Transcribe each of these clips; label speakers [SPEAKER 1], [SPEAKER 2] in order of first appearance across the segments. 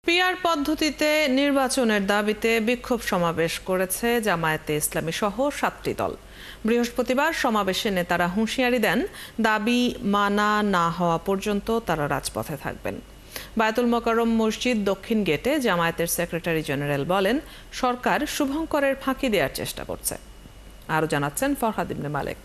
[SPEAKER 1] PR পদ্ধতিতে নির্বাচনের দাবিতে বিক্ষোভ সমাবেশ করেছে জামায়াতে ইসলামী সহ ৭টি দল। বৃহস্পতিবার সমাবেশে নেতারা হুঁশিয়ারি দেন, দাবি মানা না হওয়া পর্যন্ত তারা রাজপথে থাকবেন। বায়তুল মোকাররম মসজিদ দক্ষিণ গেটে জামায়াতের সেক্রেটারি জেনারেল বলেন, সরকার শুভঙ্করের ফাঁকি দেওয়ার চেষ্টা করছে। আরও জানাচ্ছেন ফরহাদ ইবনে মালেক।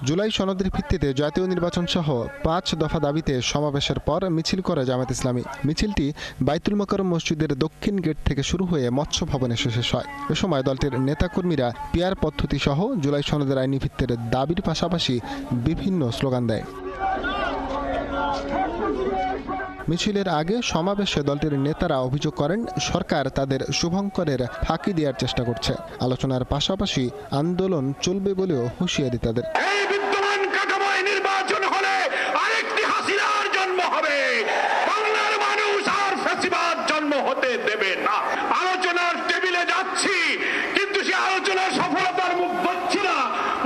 [SPEAKER 2] জুলাই সনদের ভিত্তিতে জাতীয় নির্বাচন সহ ৫ দফা দাবিতে সমাবেশের পর মিছিল করে জামায়াত ইসলামী। মিছিলটি বায়তুল মোকাররম মসজিদের দক্ষিণ গেট থেকে শুরু হয়ে মৎস্য ভবনে শেষ হয়। এ সময় দলটির নেতাকর্মীরা পিআর পদ্ধতি সহ জুলাই সনদের আইনি ভিত্তির দাবির পাশাপাশি বিভিন্ন স্লোগান দেয়। মিছিলের আগে সমাবেশে দলটির নেতারা অভিযোগ করেন, সরকার তাদের শুভঙ্করের ফাঁকি দেওয়ার চেষ্টা করছে। আলোচনার পাশাপাশি আন্দোলন চলবে বলেও হুঁশিয়ারি তাদের।
[SPEAKER 3] নির্বাচন হলে আরেকটি হাসিনার জন্ম হবে, বাংলার মানুষ আর ফ্যাসিবাদ জন্ম হতে দেবে না। আলোচনার টেবিলে যাচ্ছি, কিন্তু সে আলোচনার সফলতার মুখ দেখছি না।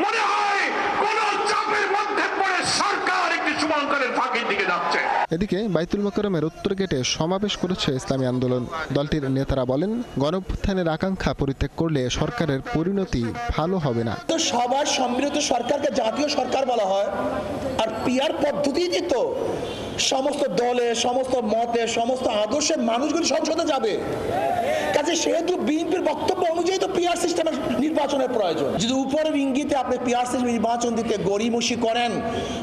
[SPEAKER 3] মনে হয় কোন চাপের মধ্যে পড়ে সরকার একটি শুভঙ্করের ফাঁকির দিকে যাচ্ছে।
[SPEAKER 2] এদিকে বায়তুল মোকাররমের উত্তর গেটে সমাবেশ করেছে ইসলামী আন্দোলন। দলটির নেতারা বলেন, গণঅভ্যুত্থানের আকাঙ্ক্ষা পরিত্যাগ করলে সরকারের পরিণতি ভালো হবে না।
[SPEAKER 4] তো সবার সম্মিলিত সরকারকে জাতীয় সরকার বলা হয়, আর পিআর পদ্ধতিতে তো সমস্ত দলে, সমস্ত মতে, সমস্ত আদর্শের মানুষগুলি সংসদে যাবে। কাজে সেহেতু বিএনপির বক্তব্য অনুযায়ী তো পিআর সিস্টেমের নির্বাচনের প্রয়োজন। যদি উপরের ইঙ্গিতে আপনি পিআর সিস্টেম নির্বাচন দিতে গড়িমসি করেন,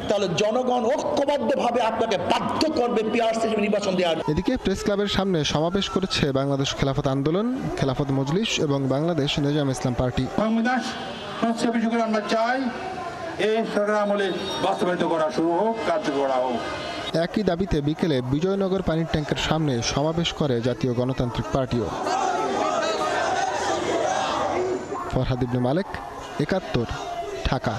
[SPEAKER 4] তাহলে জনগণ ঐক্যবদ্ধভাবে আপনাকে বাধ্য করবে পিআর সিস্টেম নির্বাচন দেওয়ার।
[SPEAKER 2] এদিকে প্রেস ক্লাবের সামনে সমাবেশ করেছে বাংলাদেশ খেলাফত আন্দোলন, খেলাফত মজলিস এবং বাংলাদেশ নেজাম ইসলাম পার্টি।
[SPEAKER 5] আমরা চাই এই সরকার আমলে বাস্তবায়িত করা শুরু হোক, কার্যকর করা হোক।
[SPEAKER 2] একই দাবিতে বিকেলে বিজয়নগর পানির ট্যাঙ্কের সামনে সমাবেশ করে জাতীয় গণতান্ত্রিক পার্টিও। ফরহাদ ইবনে মালেক, ৭১, ঢাকা।